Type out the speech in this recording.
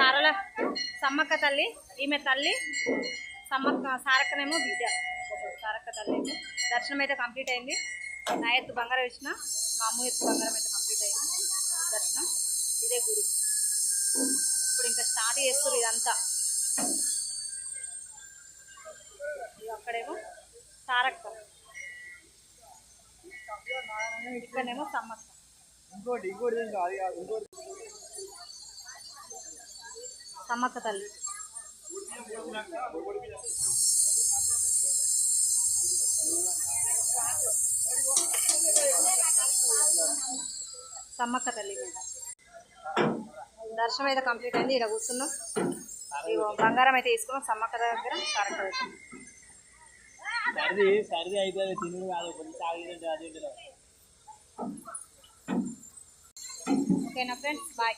సారల సమ్మక్క తల్లి, ఈమె తల్లి సమ్మక్క, సారక్కనేమో బిడ్డ. సారక్క తల్లి అయితే దర్శనం అయితే కంప్లీట్ అయింది. నా ఎత్తు బంగారం ఇచ్చిన, మా అమ్మ ఎత్తు బంగారం అయితే కంప్లీట్ అయింది దర్శనం. ఇదే గుడి. ఇప్పుడు ఇంకా స్టార్ట్ చేస్తారు ఇదంతా. అక్కడేమో సారక్క, ఇక్కడనేమో సమ్మక్క. సమ్మక్క తల్లి సమ్మక్క తల్లి మీద దర్శనం అయితే కంప్లీట్ అయింది. ఇక్కడ కూర్చున్నాం. బంగారం అయితే తీసుకున్నాం సమ్మక్క దగ్గర. సారక్క సరిది అయితే తిను కాదు, ఓకేనా ఫ్రెండ్స్, బాయ్.